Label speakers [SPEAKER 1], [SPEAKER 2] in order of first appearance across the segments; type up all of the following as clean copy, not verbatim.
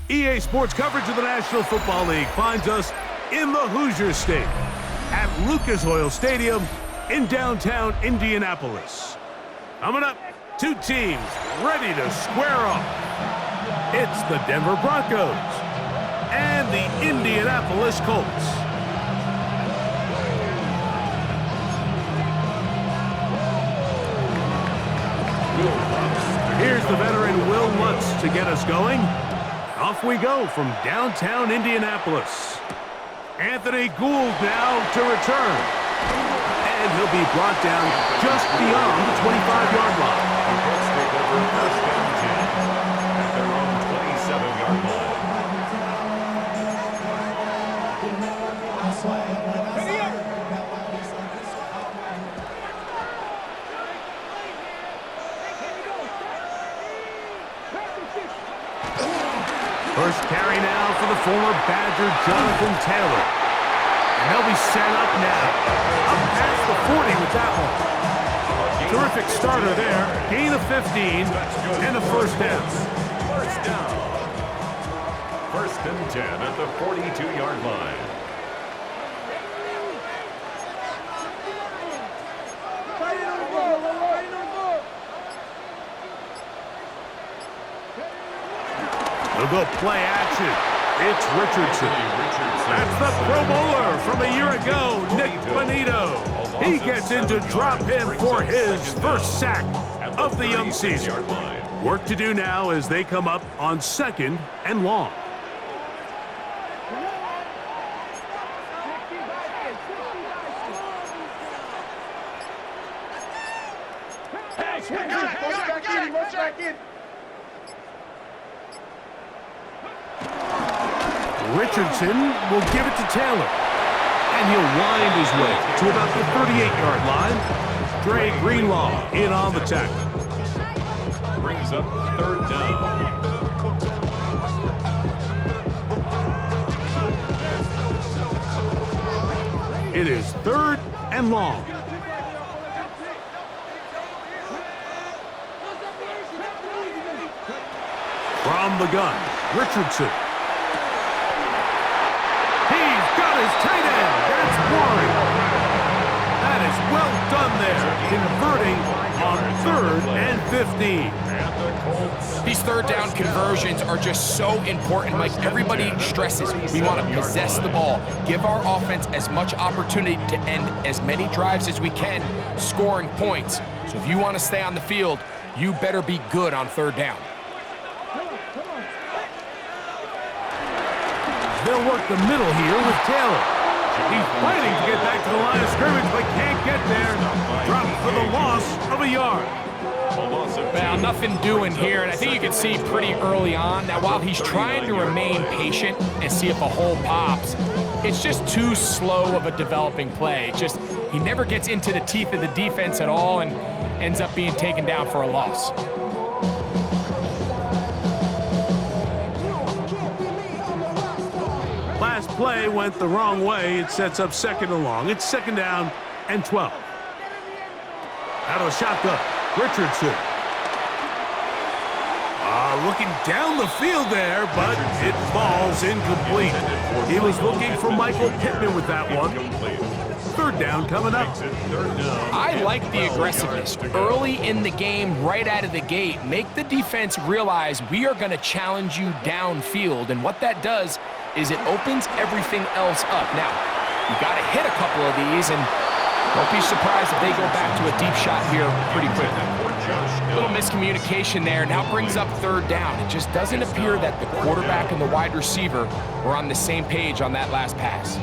[SPEAKER 1] EA Sports coverage of the National Football League finds us in the Hoosier State at Lucas Oil Stadium in downtown Indianapolis. Coming up, two teams ready to square off. It's the Denver Broncos and the Indianapolis Colts. Here's the veteran Will Lutz to get us going. Off we go from downtown Indianapolis. Anthony Gould now to return. And he'll be brought down just beyond the 25-yard line.
[SPEAKER 2] The Colts take over first down 10 at their own 27-yard line.
[SPEAKER 1] First carry now for the former Badger Jonathan Taylor. And they'll be set up now. Up past the 40 with that one. Terrific starter there. Gain of 15 and a first down.
[SPEAKER 2] First down. First and 10 at the 42-yard line.
[SPEAKER 1] They'll go play action. It's Richardson. That's the Pro Bowler from a year ago, Nick Bonito. He gets in to drop him for his first sack of the young season. Work to do now as they come up on 2nd and long. Richardson will give it to Taylor. And he'll wind his way to about the 38-yard line. Dre Greenlaw in on the tackle.
[SPEAKER 2] Brings up third down.
[SPEAKER 1] It is 3rd and long. From the gun, Richardson. He's got his tight end. That's Warren. That is well done there, converting on 3rd and 15.
[SPEAKER 3] These third down conversions are just so important. Like everybody stresses, we want to possess the ball, give our offense as much opportunity to end as many drives as we can, scoring points. So if you want to stay on the field, you better be good on third down.
[SPEAKER 1] They'll work the middle here with Taylor. He's fighting to get back to the line of scrimmage, but can't get there. Dropped for the loss of a yard.
[SPEAKER 3] Well, nothing doing here, and I think you can see pretty early on that while he's trying to remain patient and see if a hole pops, it's just too slow of a developing play. Just he never gets into the teeth of the defense at all and ends up being taken down for a loss.
[SPEAKER 1] Last play went the wrong way. It sets up 2nd and long. It's 2nd down and 12. Out of the shotgun, Richardson. Looking down the field there, but it falls incomplete. He was looking for Michael Pittman with that one. 3rd down coming up.
[SPEAKER 3] I like the aggressiveness. Early in the game, right out of the gate, make the defense realize we are going to challenge you downfield, and what that does is it opens everything else up. Now, you got to hit a couple of these, and don't be surprised if they go back to a deep shot here pretty quickly. A little miscommunication there. Now brings up 3rd down. It just doesn't appear that the quarterback and the wide receiver were on the same page on that last pass.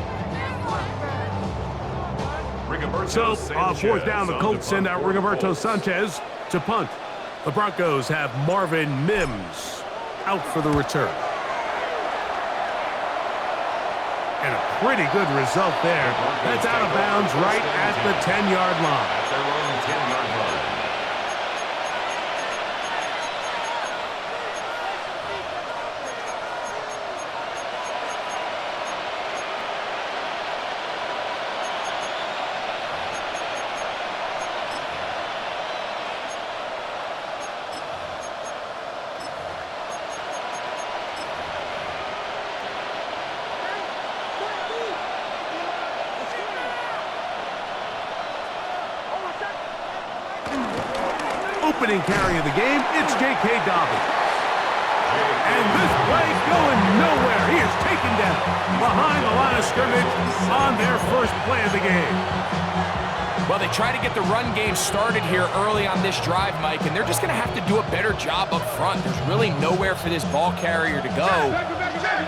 [SPEAKER 1] So, 4th down, the Colts send out Rigoberto Sanchez to punt. The Broncos have Marvin Mims out for the return. And a pretty good result there. That's out of bounds right at the 10-yard line.
[SPEAKER 2] At their own 10-yard line.
[SPEAKER 1] opening carry of the game, it's J.K. Dobbins. And this play going nowhere. He is taken down behind the line of scrimmage on their first play of the game.
[SPEAKER 3] Well, they try to get the run game started here early on this drive, Mike, and they're just going to have to do a better job up front. There's really nowhere for this ball carrier to go.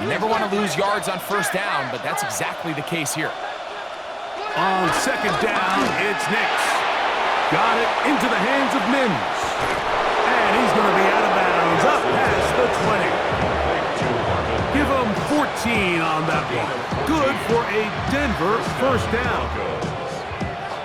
[SPEAKER 3] You never want to lose yards on first down, but that's exactly the case here.
[SPEAKER 1] On second down, it's Nix. Got it into the hands of Mims. And he's going to be out of bounds up past the 20. Give him 14 on that one. Good for a Denver first down.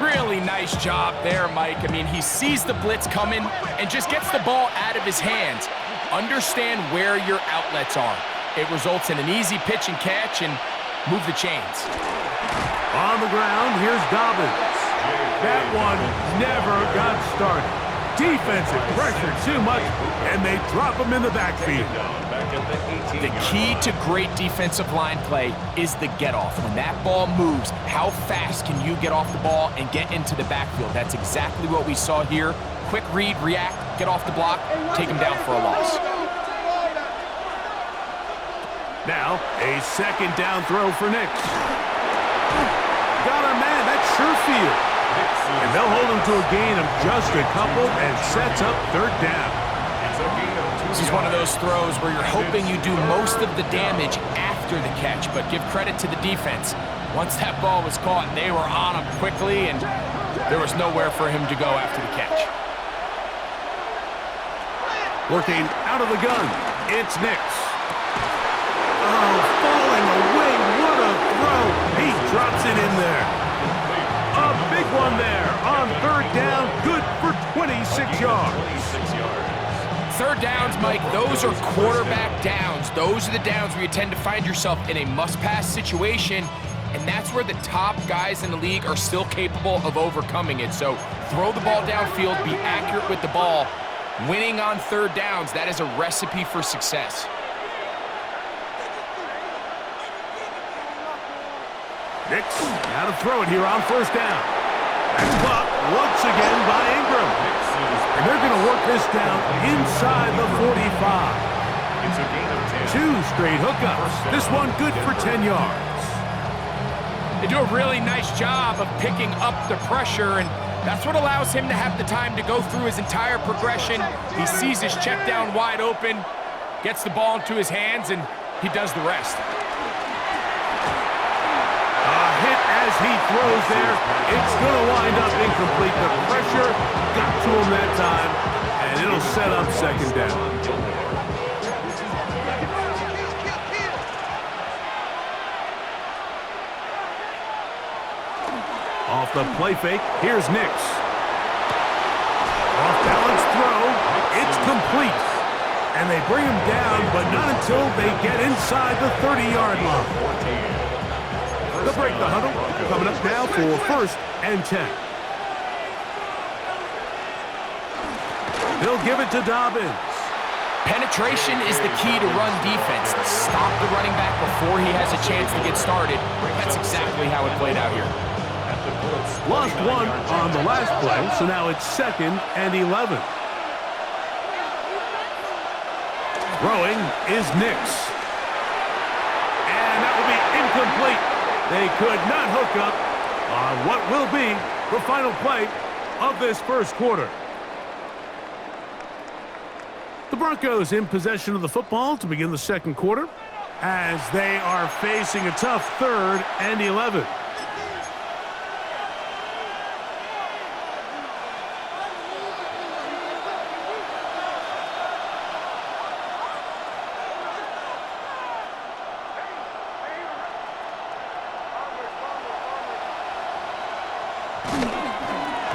[SPEAKER 3] Really nice job there, Mike. I mean, he sees the blitz coming and just gets the ball out of his hands. Understand where your outlets are. It results in an easy pitch and catch and move the chains.
[SPEAKER 1] On the ground, here's Dobbins. That one never got started. Defensive pressure too much, and they drop him in the backfield.
[SPEAKER 3] The key to great defensive line play is the get-off. When that ball moves, how fast can you get off the ball and get into the backfield? That's exactly what we saw here. Quick read, react, get off the block, take him down for a loss.
[SPEAKER 1] Now, a second down throw for Nix. Got a man, that's Sherfield. And they'll hold him to a gain of just a couple and sets up third down.
[SPEAKER 3] This is one of those throws where you're hoping you do most of the damage after the catch, but give credit to the defense. Once that ball was caught, they were on him quickly, and there was nowhere for him to go after the catch.
[SPEAKER 1] Working out of the gun, it's Nix. Oh, falling away, what a throw. He drops it in there. A big one there on third down, good for 26 yards.
[SPEAKER 3] Third downs, Mike, those are quarterback downs. Those are the downs where you tend to find yourself in a must-pass situation, and that's where the top guys in the league are still capable of overcoming it. So throw the ball downfield, be accurate with the ball. Winning on third downs, that is a recipe for success.
[SPEAKER 1] Nix, now to throw it here on first down. That's blocked once again by Ingram. And they're going to work this down inside the 45. Two straight hookups. This one good for 10 yards.
[SPEAKER 3] They do a really nice job of picking up the pressure, and that's what allows him to have the time to go through his entire progression. He sees his check down wide open, gets the ball into his hands, and he does the rest.
[SPEAKER 1] As he throws there, it's going to wind up incomplete. The pressure got to him that time, and it'll set up second down. Off the play fake, here's Nix. Off balance throw, it's complete. And they bring him down, but not until they get inside the 30-yard line. They'll break the huddle, coming up now for first and 10. They'll give it to Dobbins.
[SPEAKER 3] Penetration is the key to run defense. Stop the running back before he has a chance to get started. That's exactly how it played out here.
[SPEAKER 1] Lost one on the last play, so now it's second and 11. Throwing is Nix. And that will be incomplete. They could not hook up on what will be the final play of this first quarter. The Broncos in possession of the football to begin the second quarter as they are facing a tough third and 11.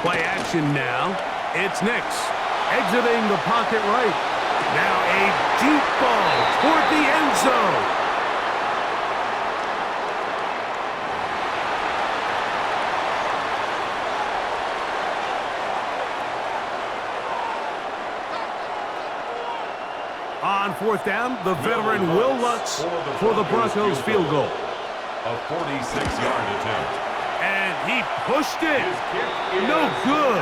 [SPEAKER 1] Play action now. It's Nix exiting the pocket right. Now a deep ball toward the end zone. On fourth down, the veteran Will Lutz for the Broncos field goal.
[SPEAKER 2] A 46-yard attempt.
[SPEAKER 1] And he pushed it. No good.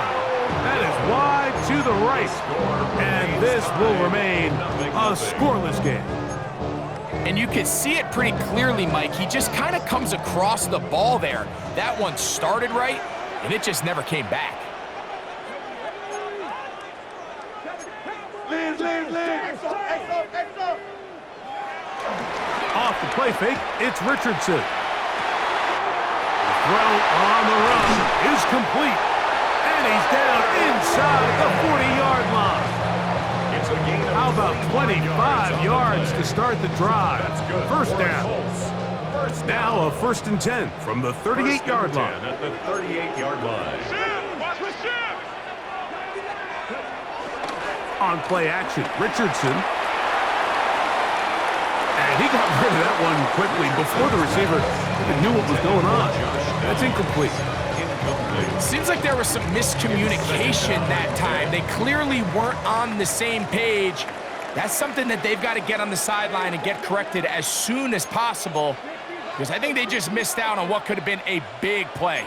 [SPEAKER 1] That is wide to the right. And this will remain a scoreless game.
[SPEAKER 3] And you can see it pretty clearly, Mike. He just kind of comes across the ball there. That one started right, and it just never came back.
[SPEAKER 1] Off the play fake, it's Richardson. The throw on the run is complete. And he's down inside the 40-yard line.
[SPEAKER 2] It's a gain of
[SPEAKER 1] How about 25 yards to start the drive? First down. Now a 1st and 10 from the 38-yard line.
[SPEAKER 2] At the 38-yard line.
[SPEAKER 1] On play action, Richardson. And he got rid of that one quickly before the receiver even knew what was going on. That's incomplete.
[SPEAKER 3] Seems like there was some miscommunication that time. They clearly weren't on the same page. That's something that they've got to get on the sideline and get corrected as soon as possible, because I think they just missed out on what could have been a big play.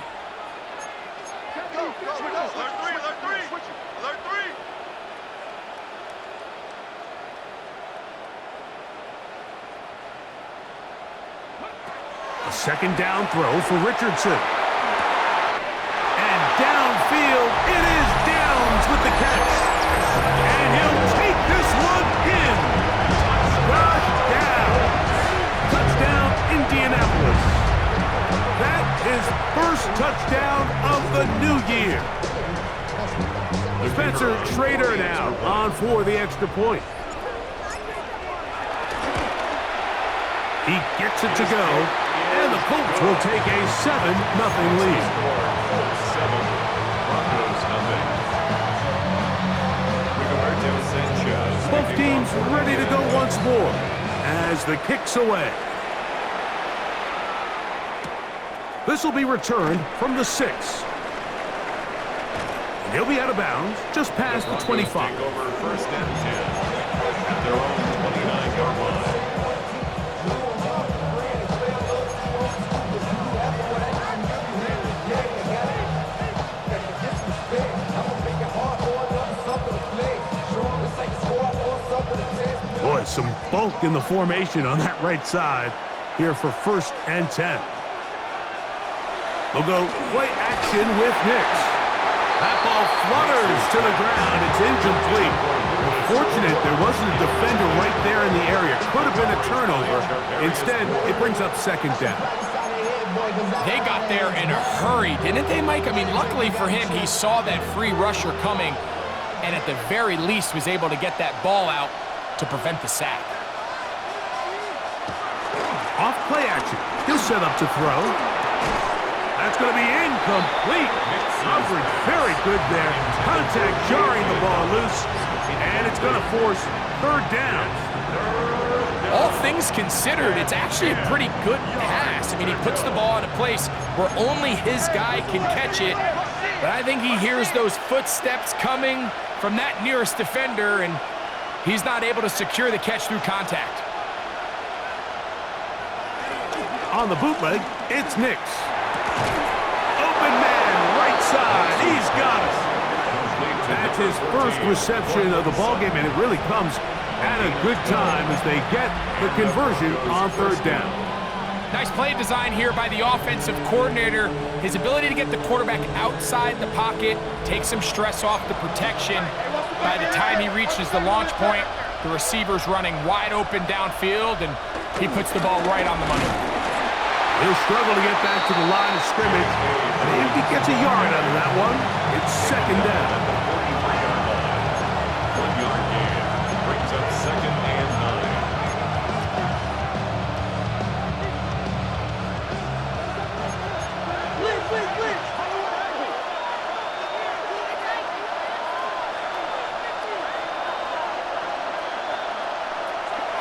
[SPEAKER 1] A second down throw for Richardson. And downfield, it is Downs with the catch. And he'll take this one in. Touchdown. Touchdown, Indianapolis. That is first touchdown of the new year. Spencer Schrader now on for the extra point. He gets it to go, and the Colts will take a 7-0 lead.
[SPEAKER 2] 7, Broncos nothing. Rigoberto Sanchez.
[SPEAKER 1] Both teams ready to go once more as the kick's away. This will be returned from the 6. And he'll be out of bounds just past the 25.
[SPEAKER 2] Take over 1st and 10 at their own 29-yard line.
[SPEAKER 1] Boy, some bulk in the formation on that right side here for 1st and 10. They'll go play action with Nix. That ball flutters to the ground. It's incomplete. Fortunate there wasn't a defender right there in the area. Could have been a turnover. Instead, it brings up 2nd down.
[SPEAKER 3] They got there in a hurry, didn't they, Mike? I mean, luckily for him, he saw that free rusher coming, and at the very least was able to get that ball out to prevent the sack.
[SPEAKER 1] Off play action. He'll set up to throw. That's going to be incomplete. Coverage very good there. Contact jarring the ball loose, and it's going to force 3rd down.
[SPEAKER 3] All things considered, it's actually a pretty good pass. I mean, he puts the ball in a place where only his guy can catch it, but I think he hears those footsteps coming from that nearest defender, and he's not able to secure the catch through contact.
[SPEAKER 1] On the bootleg, it's Nix. Open man, right side. He's got it. That's his first reception of the ballgame, and it really comes at a good time as they get the conversion on 3rd down.
[SPEAKER 3] Nice play design here by the offensive coordinator. His ability to get the quarterback outside the pocket, take some stress off the protection. By the time he reaches the launch point, the receiver's running wide open downfield, and he puts the ball right on the money.
[SPEAKER 1] He'll struggle to get back to the line of scrimmage, but if he gets a yard out of that one, it's 2nd down.
[SPEAKER 2] 1-yard gain brings up 2nd and 9.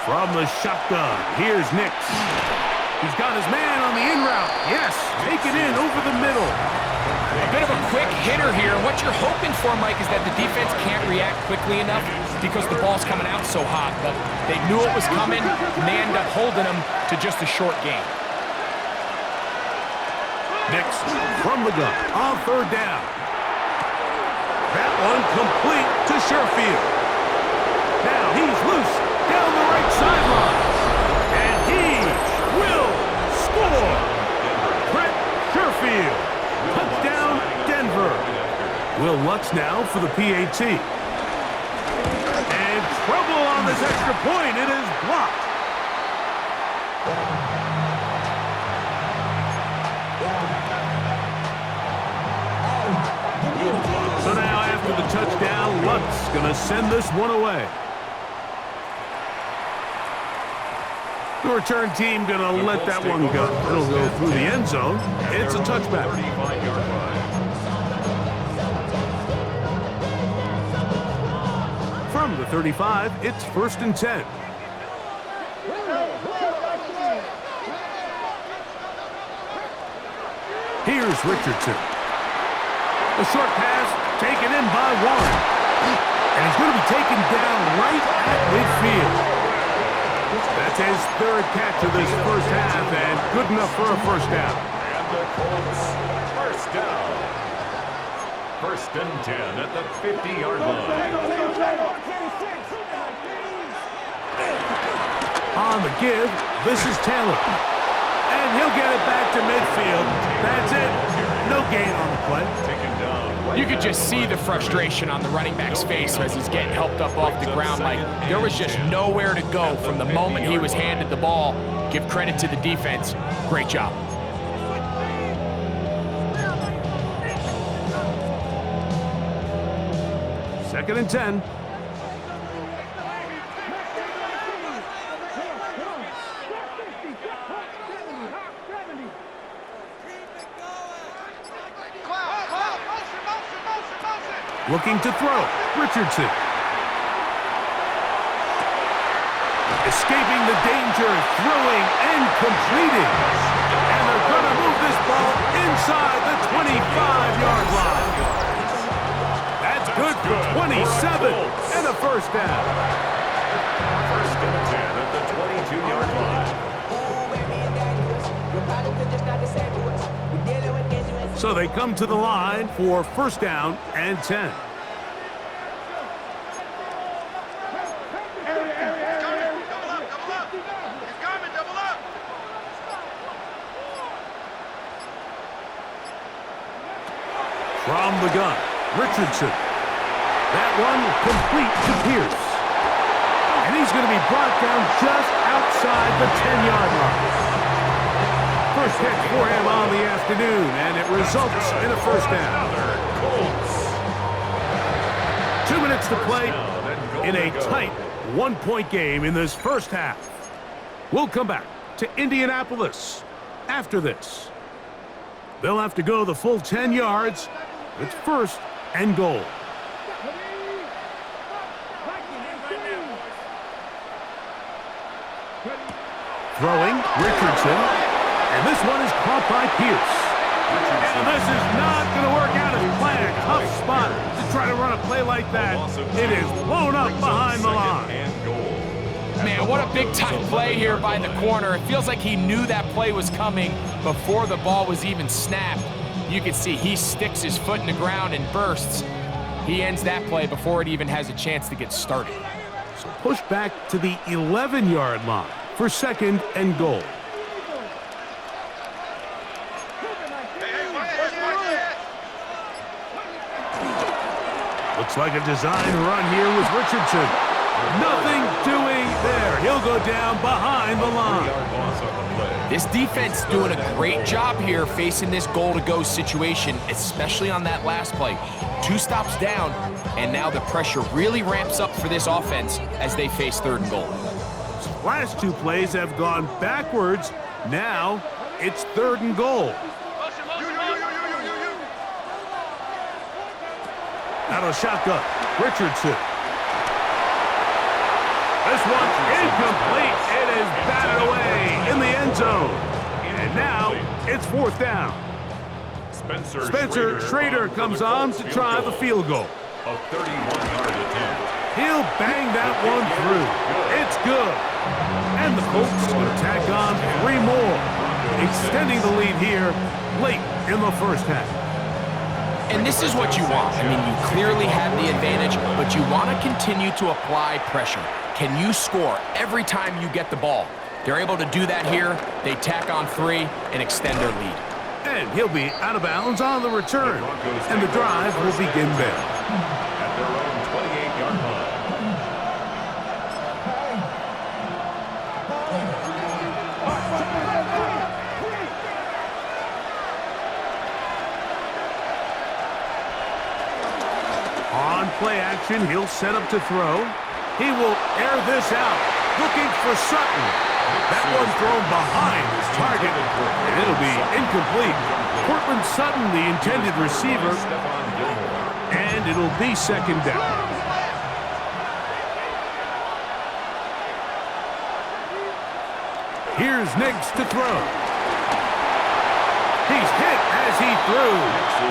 [SPEAKER 1] From the shotgun, here's Nix. He's got his man on the in route. Yes, take it in over the middle.
[SPEAKER 3] A bit of a quick hitter here. What you're hoping for, Mike, is that the defense can't react quickly enough because the ball's coming out so hot. But they knew it was coming, and they end up holding them to just a short game.
[SPEAKER 1] Nix from the gun on third down. That one complete to Sherfield. Now he's loose down the right sideline. And he will score. Brett Sherfield. Touchdown, Denver. Will Lutz now for the PAT. And trouble on this extra point. It is blocked. So now after the touchdown, Lutz going to send this one away. The return team going to let that one go. It'll go through the end zone. It's a touchback. From the 35, it's 1st and 10. Here's Richardson. A short pass taken in by Warren. And he's going to be taken down right at midfield. That's his third catch of this first half, and good enough for a first down.
[SPEAKER 2] And the Colts, first down. 1st and 10 at the 50-yard line.
[SPEAKER 1] On the give, this is Taylor. And he'll get it back to midfield. That's it. No gain on the play.
[SPEAKER 3] You could just see the frustration on the running back's face as he's getting helped up off the ground. Like, there was just nowhere to go from the moment he was handed the ball. Give credit to the defense. Great job.
[SPEAKER 1] Second and 10. Looking to throw. Richardson. Escaping the danger, throwing and completing. And they're going to move this ball inside the 25-yard line. That's good for 27 and a first down.
[SPEAKER 2] 1st and 10 at the 22-yard line.
[SPEAKER 1] So they come to the line for 1st down and 10. From the gun, Richardson. That one complete to Pierce. And he's going to be brought down just outside the 10-yard line. First catch for him on the afternoon, and it results in a first down. 2 minutes to play in a tight one-point game in this first half. We'll come back to Indianapolis after this. They'll have to go the full 10 yards. It's 1st and goal. Throwing, Richardson. And this one is caught by Pierce. And this is not going to work out as planned. Tough spot to try to run a play like that. It is blown up behind the line.
[SPEAKER 3] Man, what a big-time play here by the corner. It feels like he knew that play was coming before the ball was even snapped. You can see he sticks his foot in the ground and bursts. He ends that play before it even has a chance to get started.
[SPEAKER 1] So push back to the 11-yard line for 2nd and goal. Looks like a design run here with Richardson. Nothing doing there. He'll go down behind the line.
[SPEAKER 3] This defense doing a great job here facing this goal-to-go situation, especially on that last play. 2 stops down, and now the pressure really ramps up for this offense as they face 3rd and goal.
[SPEAKER 1] Last 2 plays have gone backwards. Now it's 3rd and goal. Out of shotgun, Richardson. This one incomplete. It is batted away in the end zone. And now it's 4th down. Spencer Schrader comes on to try the field goal.
[SPEAKER 2] A 31-yard attempt.
[SPEAKER 1] He'll bang that one through. It's good. And the Colts will tack on 3 more. extending the lead here late in the first half.
[SPEAKER 3] And this is what you want. I mean, you clearly have the advantage, but you want to continue to apply pressure. Can you score every time you get the ball? They're able to do that here. They tack on 3 and extend their lead.
[SPEAKER 1] And he'll be out of bounds on the return. And the drive will begin there.
[SPEAKER 2] At their own 28-yard line.
[SPEAKER 1] On play action, he'll set up to throw. He will air this out, looking for Sutton. That one thrown behind his target, and it'll be incomplete. Cortland Sutton, the intended receiver, and it'll be second down. Here's Nix to throw. He's hit as he threw.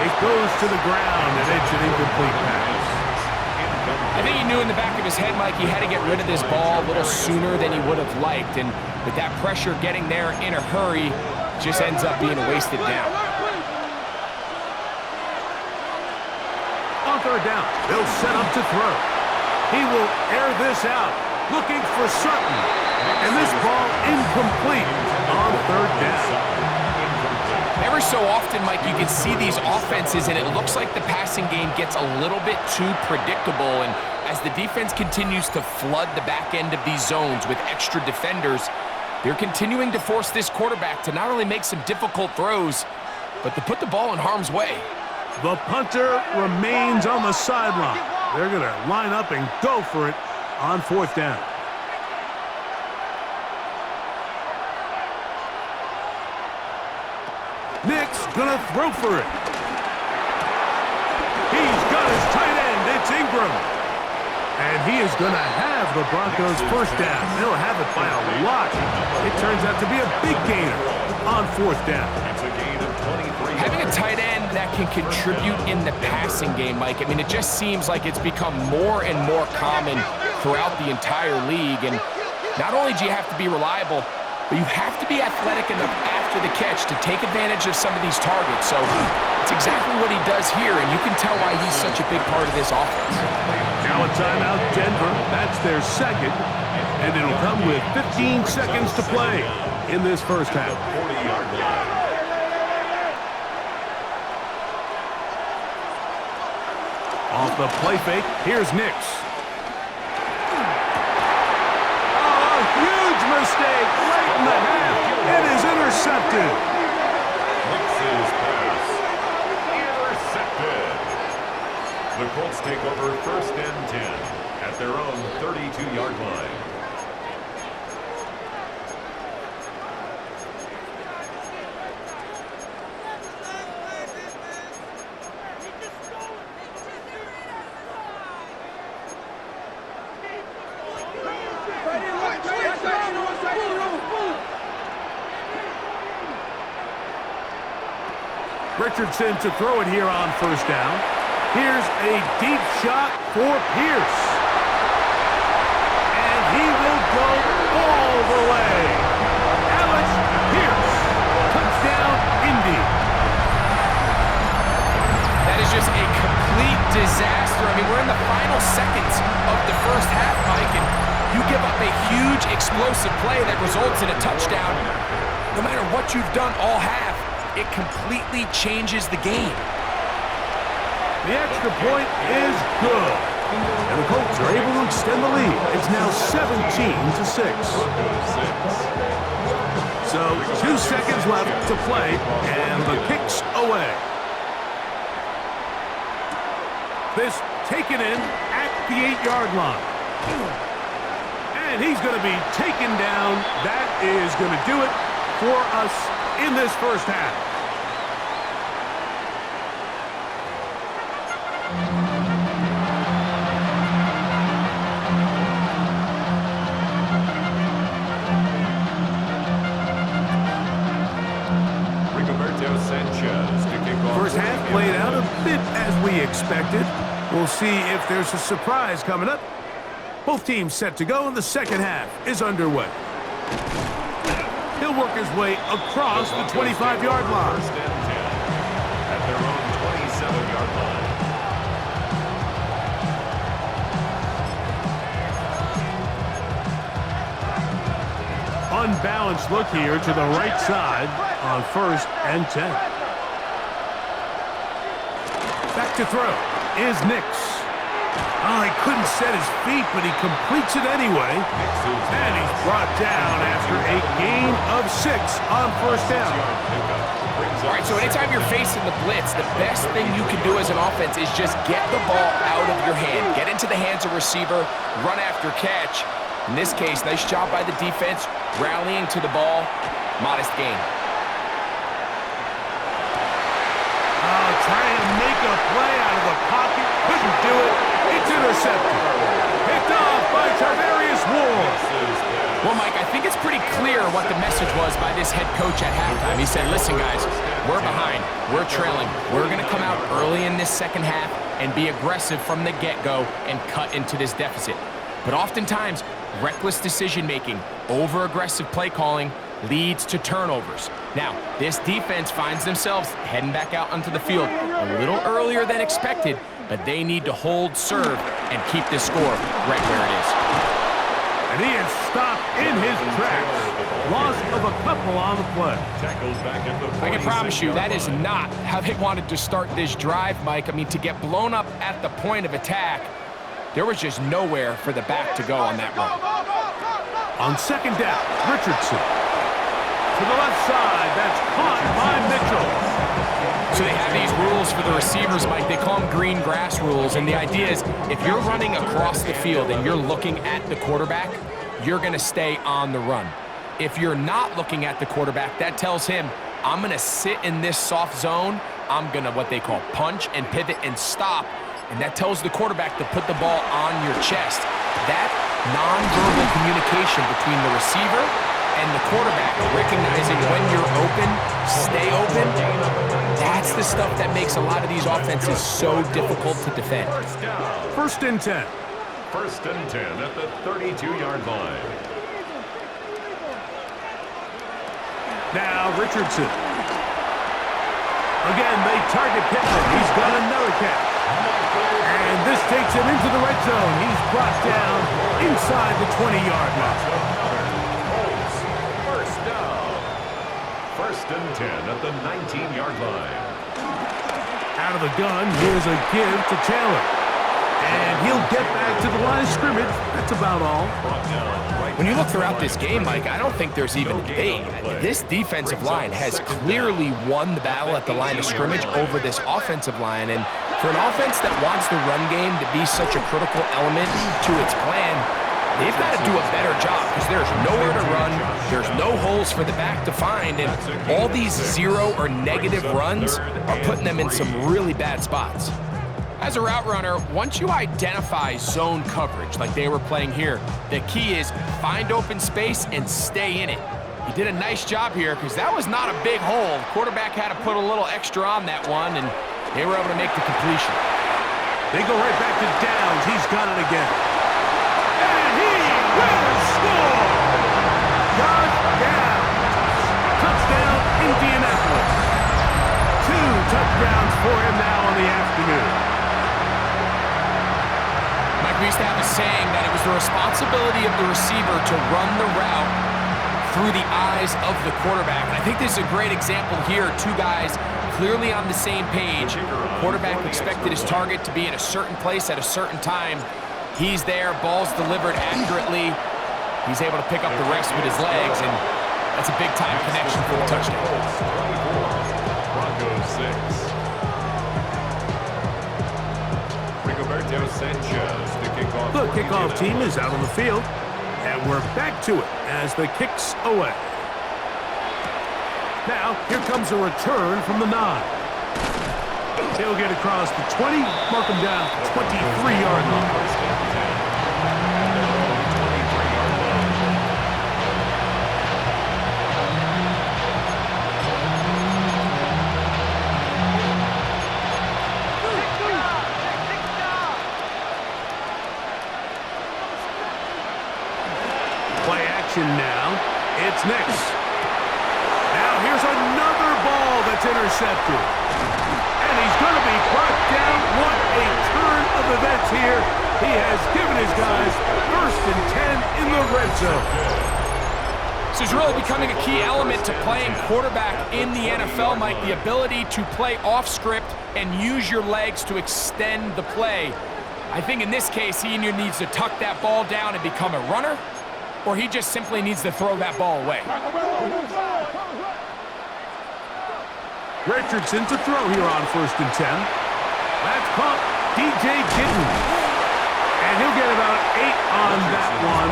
[SPEAKER 1] It goes to the ground, and it's an incomplete pass.
[SPEAKER 3] I think he knew in the back of his head, Mike, he had to get rid of this ball a little sooner than he would have liked. And with that pressure getting there in a hurry, just ends up being a wasted down.
[SPEAKER 1] On third down, they'll set up to throw. He will air this out, looking for Sutton. And this ball incomplete on third down.
[SPEAKER 3] Every so often, Mike, you can see these offenses, and it looks like the passing game gets a little bit too predictable. And as the defense continues to flood the back end of these zones with extra defenders, they're continuing to force this quarterback to not only make some difficult throws, but to put the ball in harm's way.
[SPEAKER 1] The punter remains on the sideline. They're going to line up and go for it on fourth down. Nick's gonna throw for it. He's got his tight end. It's Ingram. And he is gonna have the Broncos first down. They'll have it by a lot. It turns out to be a big gainer on fourth down.
[SPEAKER 2] It's a gain of 23.
[SPEAKER 3] Having a tight end that can contribute in the passing game, Mike, I mean, it just seems like it's become more and more common throughout the entire league. And not only do you have to be reliable, but you have to be athletic enough after the catch to take advantage of some of these targets. So it's exactly what he does here, and you can tell why he's such a big part of this offense.
[SPEAKER 1] Now a timeout, Denver. That's their second, and it'll come with 15 seconds to play in this first half.
[SPEAKER 2] 40-yard line.
[SPEAKER 1] Off the play fake, here's Nix. Mistake late in the half. It is intercepted.
[SPEAKER 2] Nix's pass. Intercepted. The Colts take over first and 10 at their own 32-yard line.
[SPEAKER 1] Richardson to throw it here on first down. Here's a deep shot for Pierce. And he will go all the way. Alex Pierce. Touchdown, Indy.
[SPEAKER 3] That is just a complete disaster. I mean, we're in the final seconds of the first half, Mike, and you give up a huge explosive play that results in a touchdown. No matter what you've done all half, it completely changes the game.
[SPEAKER 1] The extra point is good. And the Colts are able to extend the lead. It's now 17-6. So 2 seconds left to play, and the kick's away. This taken in at the 8-yard line. And he's going to be taken down. That is going to do it for us in this first half. First half played out a bit as we expected. We'll see if there's a surprise coming up. Both teams set to go, and the second half is underway. He'll work his way across the 25-yard line.
[SPEAKER 2] First and 10 at their own 27-yard line.
[SPEAKER 1] Unbalanced look here to the right side on 1st and 10. Back to throw is Nix. Oh, he couldn't set his feet, but he completes it anyway. And he's brought down after a gain of 6 on 1st down.
[SPEAKER 3] All right, so anytime you're facing the blitz, the best thing you can do as an offense is just get the ball out of your hand. Get into the hands of receiver, run after catch. In this case, nice job by the defense, rallying to the ball. Modest gain.
[SPEAKER 1] Oh, trying to make a play out of the pocket. Couldn't do it. It's intercepted. Picked off by Tarvarius Ward.
[SPEAKER 3] Well, Mike, I think it's pretty clear what the message was by this head coach at halftime. He said, listen, guys, we're behind. We're trailing. We're going to come out early in this second half and be aggressive from the get-go and cut into this deficit. But oftentimes, reckless decision-making, over-aggressive play calling leads to turnovers. Now, this defense finds themselves heading back out onto the field a little earlier than expected, but they need to hold serve and keep this score right where it is.
[SPEAKER 1] And he is stopped in his tracks. Loss of a couple on the play.
[SPEAKER 3] I can promise you that is not how they wanted to start this drive, Mike. I mean, to get blown up at the point of attack, there was just nowhere for the back to go on that run.
[SPEAKER 1] On 2nd down, Richardson. To the left side, that's caught by Mitchell.
[SPEAKER 3] So they have these rules for the receivers, Mike. They call them green grass rules. And the idea is if you're running across the field and you're looking at the quarterback, you're going to stay on the run. If you're not looking at the quarterback, that tells him, I'm going to sit in this soft zone. I'm going to what they call punch and pivot and stop. And that tells the quarterback to put the ball on your chest. That nonverbal communication between the receiver and the quarterback, recognizing when you're open, stay open, that's the stuff that makes a lot of these offenses so difficult to defend.
[SPEAKER 1] 1st and 10.
[SPEAKER 2] 1st and 10 at the 32-yard line.
[SPEAKER 1] Now Richardson. Again, they target Pittman. He's got another catch. And this takes him into the red zone. He's brought down inside the 20-yard line.
[SPEAKER 2] 1st and 10 at the 19-yard line.
[SPEAKER 1] Out of the gun, here's a give to Taylor. And he'll get back to the line of scrimmage. That's about all.
[SPEAKER 3] When you look throughout this game, Mike, I don't think there's even a debate. This defensive line has clearly won the battle at the line of scrimmage over this offensive line. And for an offense that wants the run game to be such a critical element to its plan, they've got to do a better job because there's nowhere to run. There's no holes for the back to find. And all these 0 or negative runs are putting them in some really bad spots. As a route runner, once you identify zone coverage like they were playing here, the key is find open space and stay in it. He did a nice job here because that was not a big hole. Quarterback had to put a little extra on that one, and they were able to make the completion.
[SPEAKER 1] They go right back to Downs. He's got it again. And he will score! Josh Downs. Touchdown, Indianapolis. 2 touchdowns for him now on the afternoon.
[SPEAKER 3] We used to have a saying that it was the responsibility of the receiver to run the route through the eyes of the quarterback. And I think this is a great example here. 2 guys clearly on the same page. Quarterback expected his target to be in a certain place at a certain time. He's there, ball's delivered accurately. He's able to pick up the rest with his legs, and that's a big-time connection for the touchdown.
[SPEAKER 2] Broncos 6.
[SPEAKER 1] The kickoff team is out on the field, and we're back to it as the kick's away. Now, here comes a return from the 9. He'll get across the 20, mark him down to 23-yard line. Now, it's Nix. intercepted. And he's going to be brought down. What a turn of events here. He has given his guys 1st and 10 in the red zone.
[SPEAKER 3] This is really becoming a key element to playing quarterback in the NFL, Mike, the ability to play off script and use your legs to extend the play. I think in this case, he either needs to tuck that ball down and become a runner, or he just simply needs to throw that ball away.
[SPEAKER 1] Richardson to throw here on 1st and 10. That's caught DJ Giddens. And he'll get about 8 on that one,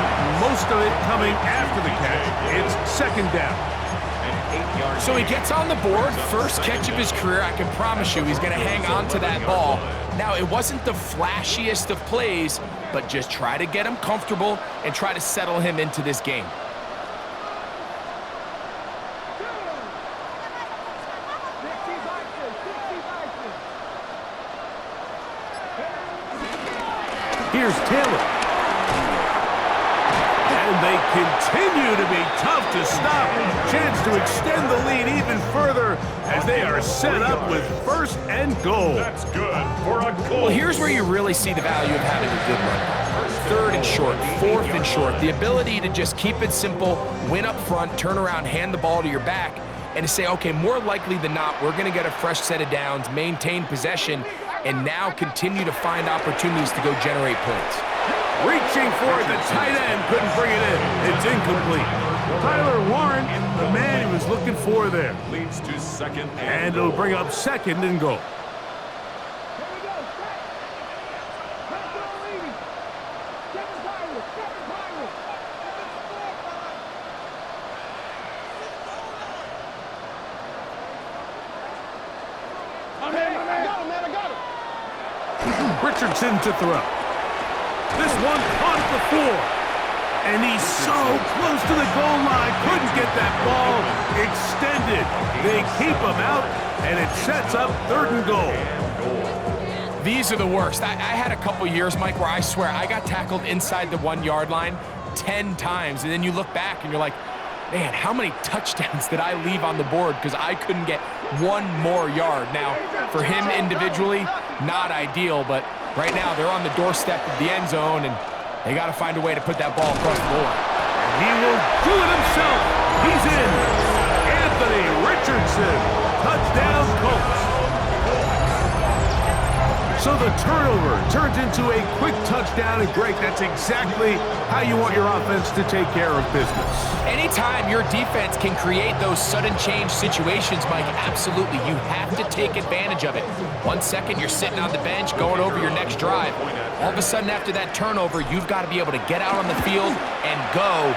[SPEAKER 1] most of it coming after the catch. It's 2nd down.
[SPEAKER 3] So he gets on the board, first catch of his career. I can promise you he's going to hang on to that ball. Now, it wasn't the flashiest of plays, but just try to get him comfortable and try to settle him into this game.
[SPEAKER 1] Here's Taylor. And they continue to be tough to stop. Chance to extend the lead even further as they are set up with 1st and goal.
[SPEAKER 2] That's good for a goal.
[SPEAKER 3] Well, here's where you really see the value of having a good run. 3rd and short, 4th and short. The ability to just keep it simple, win up front, turn around, hand the ball to your back, and to say, okay, more likely than not, we're going to get a fresh set of downs, maintain possession, and now continue to find opportunities to go generate points.
[SPEAKER 1] Reaching for it, the tight end couldn't bring it in. It's incomplete. Tyler Warren, the man he was looking for there.
[SPEAKER 2] Leads to 2nd
[SPEAKER 1] And it'll bring up 2nd and goal. Richardson to throw. This one caught at the 4. And he's so close to the goal line. Couldn't get that ball extended. They keep him out, and it sets up 3rd and goal.
[SPEAKER 3] These are the worst. I had a couple years, Mike, where I swear I got tackled inside the 1-yard line 10 times. And then you look back and you're like, man, how many touchdowns did I leave on the board because I couldn't get 1 more yard? Now, for him individually, not ideal, but right now they're on the doorstep of the end zone, and they got to find a way to put that ball across the board.
[SPEAKER 1] He will do it himself. He's in. Anthony Richardson. Touchdown, Colts. So the turnover turns into a quick touchdown, and Greg, that's exactly how you want your offense to take care of business.
[SPEAKER 3] Anytime your defense can create those sudden change situations, Mike, absolutely, you have to take advantage of it. 1 second, you're sitting on the bench, going over your next drive. All of a sudden, after that turnover, you've got to be able to get out on the field and go.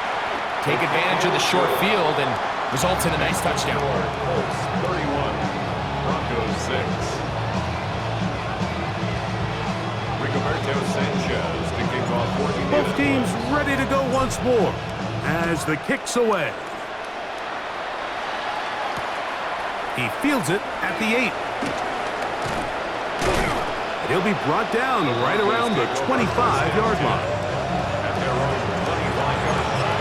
[SPEAKER 3] Take advantage of the short field, and results in a nice touchdown.
[SPEAKER 2] Colts 31, Broncos 6. Sanchez to kick off 14.
[SPEAKER 1] Both teams ready to go once more as the kick's away. He fields it at the 8. And he'll be brought down right around the 25-yard line.
[SPEAKER 2] At their own 25-yard line.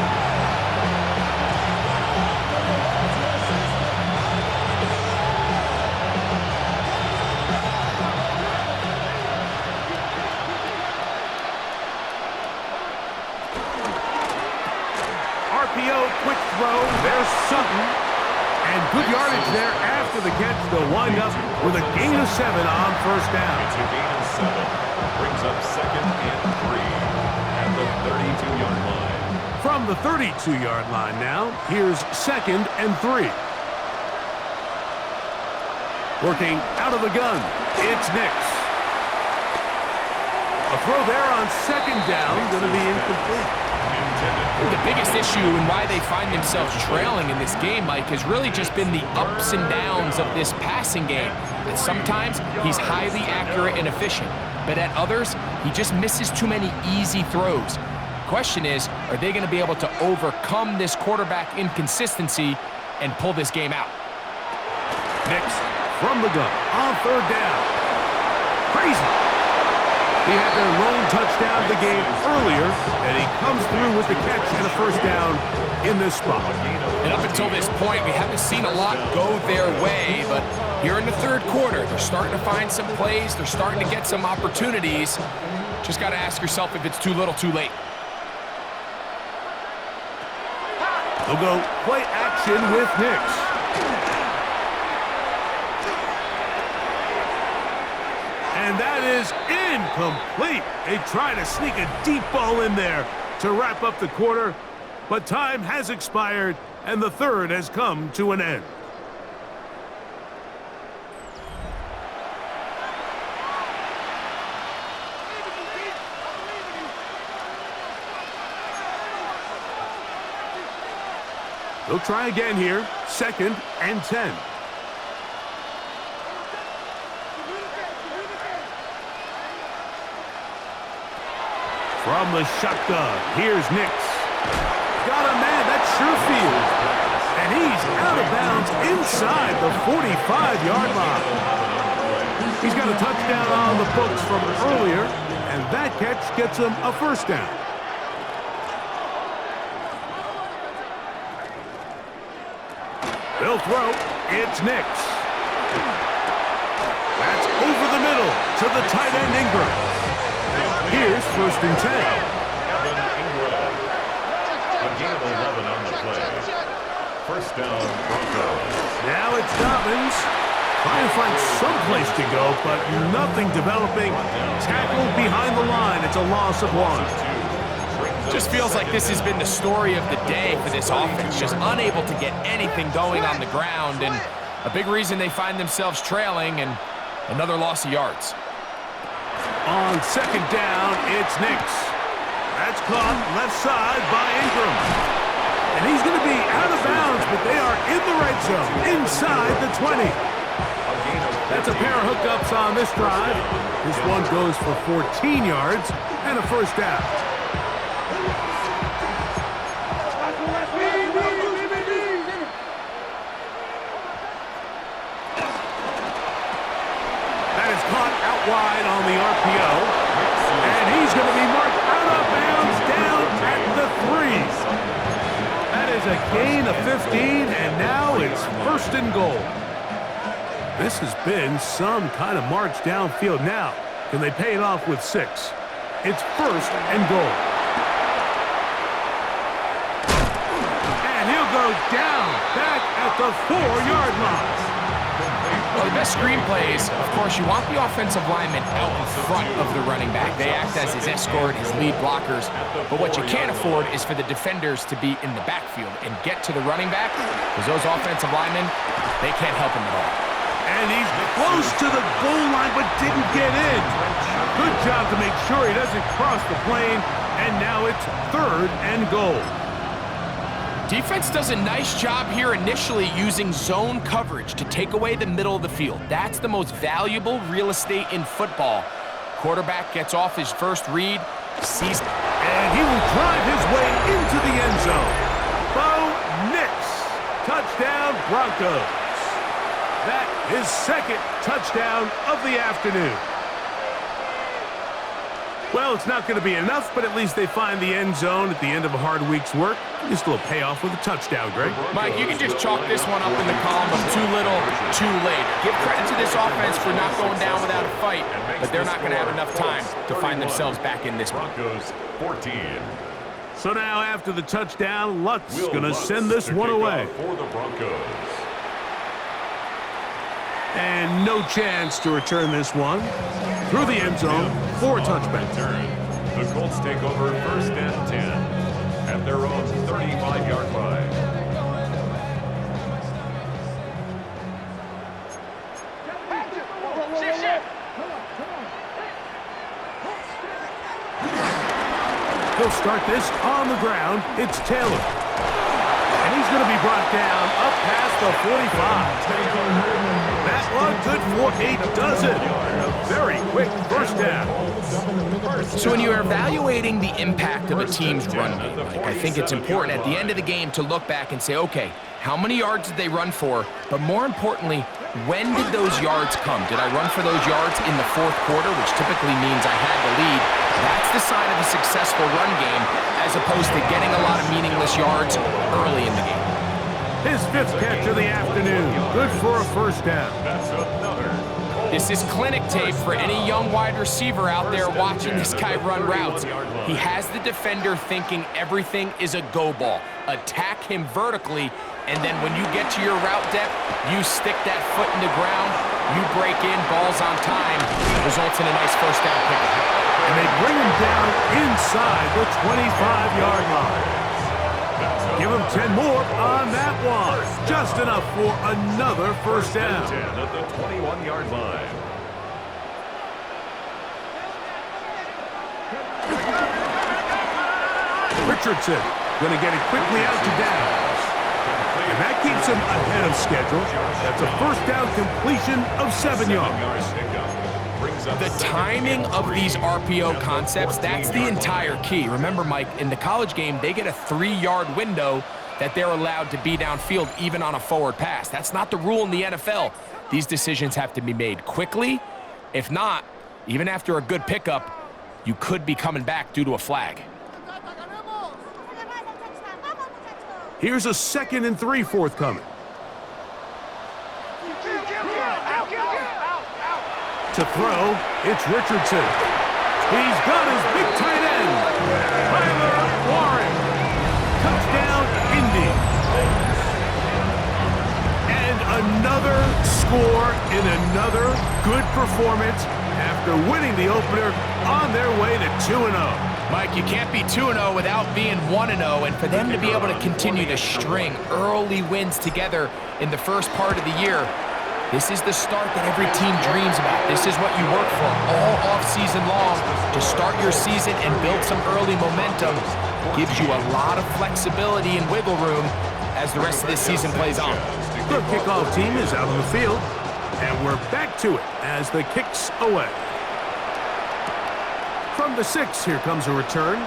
[SPEAKER 1] Quick throw, there's Sutton, and good yardage there after the catch. They'll wind up with a gain of 7 on 1st down.
[SPEAKER 2] It's a gain of 7, brings up 2nd and 3 at the 32-yard line.
[SPEAKER 1] From the 32-yard line now, here's 2nd and 3. Working out of the gun, it's Nix. A throw there on 2nd down, going to be incomplete.
[SPEAKER 3] The biggest issue and why they find themselves trailing in this game, Mike, has really just been the ups and downs of this passing game. And sometimes he's highly accurate and efficient, but at others, he just misses too many easy throws. Question is, are they going to be able to overcome this quarterback inconsistency and pull this game out?
[SPEAKER 1] Nix from the gun on 3rd down. Crazy. He had their lone touchdown of the game earlier, and he comes through with the catch and a first down in this spot.
[SPEAKER 3] And up until this point, we haven't seen a lot go their way, but here in the third quarter, they're starting to find some plays. They're starting to get some opportunities. Just got to ask yourself if it's too little, too late.
[SPEAKER 1] They'll go play action with Nix. And that is incomplete. They try to sneak a deep ball in there to wrap up the quarter, but time has expired, and the third has come to an end. They'll try again here, 2nd and 10. From the shotgun, here's Nix. Got a man, that's Sherfield. And he's out of bounds inside the 45-yard line. He's got a touchdown on the books from earlier, and that catch gets him a first down. They'll throw, it's Nix. That's over the middle to the tight end Ingram. Here's 1st and 10.
[SPEAKER 2] A gain of 11 on the play. First down, Broncos.
[SPEAKER 1] Now it's Dobbins. Trying to find some place to go, but nothing developing. Tackled behind the line. It's a loss of 1.
[SPEAKER 3] Just feels like this has been the story of the day for this offense. Just unable to get anything going on the ground, and a big reason they find themselves trailing, and another loss of yards.
[SPEAKER 1] On 2nd down, it's Nix. That's caught left side by Ingram. And he's going to be out of bounds, but they are in the red zone, inside the 20. That's a pair of hookups on this drive. This one goes for 14 yards and a first down. That is caught out wide on the RPO. And he's going to be marked out of bounds down at the 3. That is a gain of 15, and now it's 1st and goal. This has been some kind of march downfield. Now, can they pay it off with 6? It's 1st and goal. And he'll go down back at the 4-yard line.
[SPEAKER 3] Well, the best screenplays, of course, you want the offensive lineman out in front of the running back. They act as his escort, his lead blockers. But what you can't afford is for the defenders to be in the backfield and get to the running back, because those offensive linemen, they can't help him at all.
[SPEAKER 1] And he's close to the goal line, but didn't get in. Good job to make sure he doesn't cross the plane. And now it's 3rd and goal.
[SPEAKER 3] Defense does a nice job here initially using zone coverage to take away the middle of the field. That's the most valuable real estate in football. Quarterback gets off his first read, sees,
[SPEAKER 1] and he will drive his way into the end zone. Bo Nix, touchdown Broncos. That is 2nd touchdown of the afternoon. Well, it's not going to be enough, but at least they find the end zone at the end of a hard week's work. Just a little payoff with a touchdown, Greg.
[SPEAKER 3] Mike, you can just chalk this one up in the column of too little, too late. Give credit to this offense for not going down without a fight, but they're not going to have enough time to find themselves back in this one.
[SPEAKER 2] Broncos 14.
[SPEAKER 1] So now after the touchdown, Lutz going to send this one away.
[SPEAKER 2] For the Broncos.
[SPEAKER 1] And no chance to return this one. Through the end zone, 4 touchbacks.
[SPEAKER 2] The Colts take over 1st and 10 at their own 35-yard line.
[SPEAKER 1] He'll start this on the ground. It's Taylor. And he's going to be brought down up past the 45. That one good for 8 does it. A very quick first down.
[SPEAKER 3] So when you're evaluating the impact of a team's run game, Mike, I think it's important at the end of the game to look back and say, okay, how many yards did they run for? But more importantly, When did those yards come? Did I run for those yards in the fourth quarter, which typically means I had the lead? That's the sign of a successful run game, as opposed to getting a lot of meaningless yards early in the game.
[SPEAKER 1] His 5th catch of the afternoon. Good for a first down.
[SPEAKER 2] That's another.
[SPEAKER 3] This is clinic tape for any young wide receiver out there watching this guy run routes. He has the defender thinking everything is a go ball. Attack him vertically, and then when you get to your route depth, you stick that foot in the ground, you break in, balls on time, results in a nice first down pickup.
[SPEAKER 1] And they bring him down inside the 25-yard line. Give him 10 more on that one. Just enough for another first down.
[SPEAKER 2] 10 at the 21-yard line.
[SPEAKER 1] Richardson going to get it quickly out to Downs. And that keeps him ahead of schedule. That's a first down completion of 7 yards.
[SPEAKER 3] The timing of these RPO concepts, that's the entire key. Remember, Mike, in the college game, they get a 3-yard window that they're allowed to be downfield even on a forward pass. That's not the rule in the NFL. These decisions have to be made quickly. If not, even after a good pickup, you could be coming back due to a flag.
[SPEAKER 1] Here's a 2nd and 3 forthcoming. To throw, it's Richardson. He's got his big tight end, Tyler Warren. Touchdown, Indy. And another score in another good performance after winning the opener on their way to 2-0.
[SPEAKER 3] Mike, you can't be 2-0 without being 1-0, and for them to be able to continue to string early wins together in the first part of the year, this is the start that every team dreams about. This is what you work for all off-season long, to start your season and build some early momentum. Gives you a lot of flexibility and wiggle room as the rest of this season plays on.
[SPEAKER 1] The kickoff team is out on the field, and we're back to it as the kick's away. From the 6, here comes a return.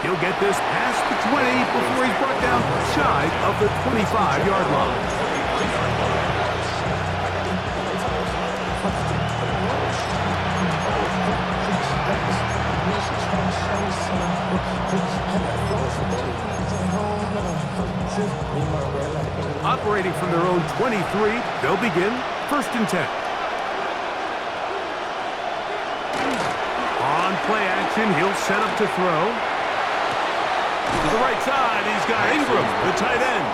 [SPEAKER 1] He'll get this past the 20 before he's brought down shy of the 25-yard line. Operating from their own 23, they'll begin 1st and 10. On play action, he'll set up to throw. To the right side, he's got Ingram, the tight end.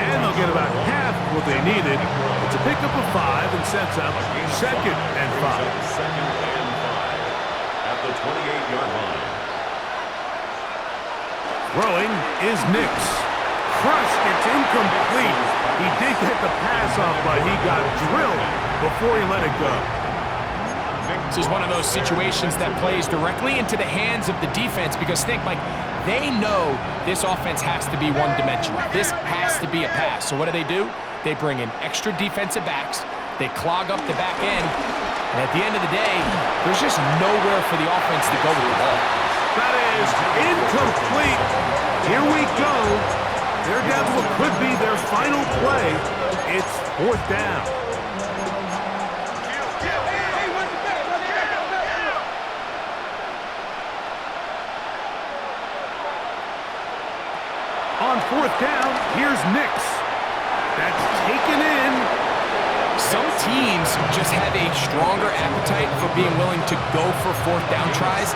[SPEAKER 1] And they'll get about half what they needed. It's a pickup of 5 and sets up 2nd and 5.
[SPEAKER 2] 2nd and 5 at the 28-yard line.
[SPEAKER 1] Throwing is Nix. Crushed, it's incomplete. He did get the pass off, but he got drilled before he let it go.
[SPEAKER 3] This is one of those situations that plays directly into the hands of the defense, because think, Mike, they know this offense has to be one-dimensional. This has to be a pass. So what do? They bring in extra defensive backs. They clog up the back end. And at the end of the day, there's just nowhere for the offense to go with the ball.
[SPEAKER 1] That is incomplete. Here we go. They're down to what could be their final play. It's 4th down. On 4th down, here's Nix. That's taken in.
[SPEAKER 3] Some teams just have a stronger appetite for being willing to go for 4th down tries,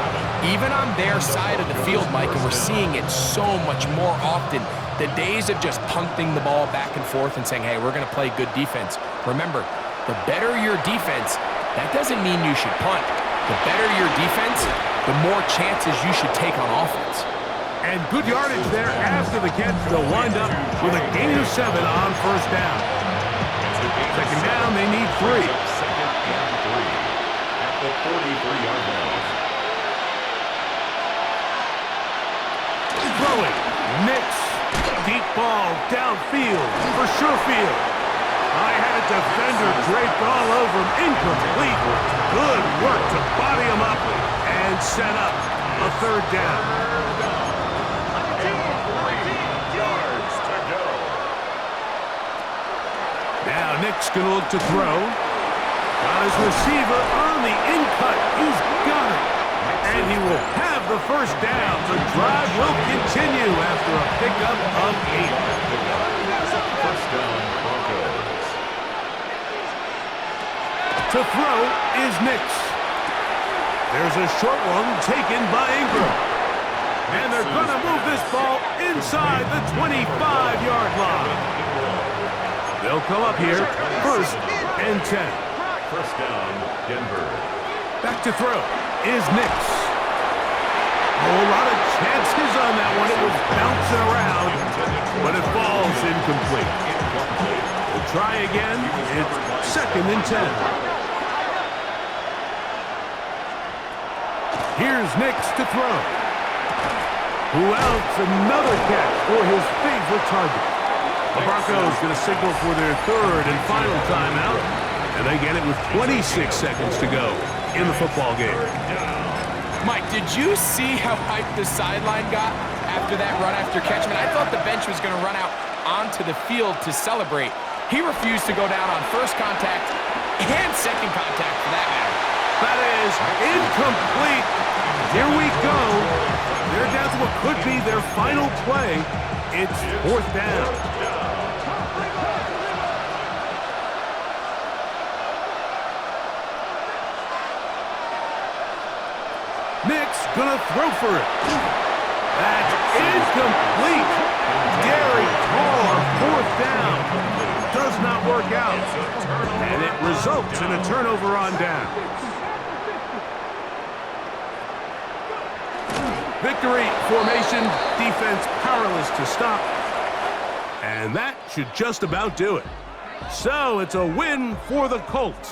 [SPEAKER 3] even on their side of the field, Mike, and we're seeing it so much more often. The days of just punting the ball back and forth and saying, hey, we're going to play good defense. Remember, the better your defense, that doesn't mean you should punt. The better your defense, the more chances you should take on offense.
[SPEAKER 1] And good yardage there after the catch. They'll wind up with a gain of 7 on 1st down. 2nd down, they need 3.
[SPEAKER 2] 2nd and 3 at the 43-yard line.
[SPEAKER 1] Throwing, Nix. Deep ball downfield for Sherfield. I had a defender draped all over him. Incomplete. Good work to body him up and set up a 3rd down.
[SPEAKER 2] 3 yards to go.
[SPEAKER 1] Now Nick's going to look to throw. Got his receiver on the in-cut. He's got it. And he will have the first down. The drive will continue after a pickup of 8.
[SPEAKER 2] First down, Broncos.
[SPEAKER 1] To throw is Nix. There's a short one taken by Ingram. And they're going to move this ball inside the 25-yard line. They'll come up here, 1st and 10.
[SPEAKER 2] First down, Denver.
[SPEAKER 1] Back to throw is Nix. A whole lot of chances on that one. It was bouncing around, but it falls incomplete. We'll try again. It's 2nd and 10. Here's Nix to throw. Who else? Another catch for his favorite target. The Broncos going to signal for their 3rd and final timeout. And they get it with 26 seconds to go in the football game.
[SPEAKER 3] Mike, did you see how hyped the sideline got after that run after catch? I mean, I thought the bench was going to run out onto the field to celebrate. He refused to go down on first contact and second contact for that matter.
[SPEAKER 1] That is incomplete. Here we go. They're down to what could be their final play. It's 4th down. Nick's gonna throw for it. That's incomplete. Gary Carr, 4th down. Does not work out. And it results in a turnover on down. Victory formation, defense powerless to stop. And that should just about do it. So it's a win for the Colts.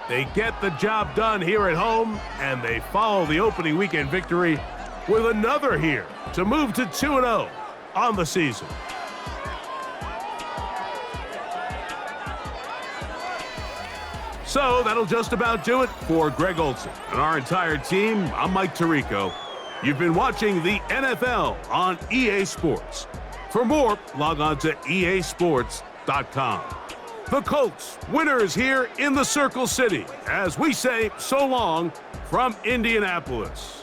[SPEAKER 1] They get the job done here at home, and they follow the opening weekend victory with another here to move to 2-0 on the season. So that'll just about do it for Greg Olsen and our entire team. I'm Mike Tirico. You've been watching the NFL on EA Sports. For more, log on to easports.com. The Colts, winners here in the Circle City, as we say so long from Indianapolis.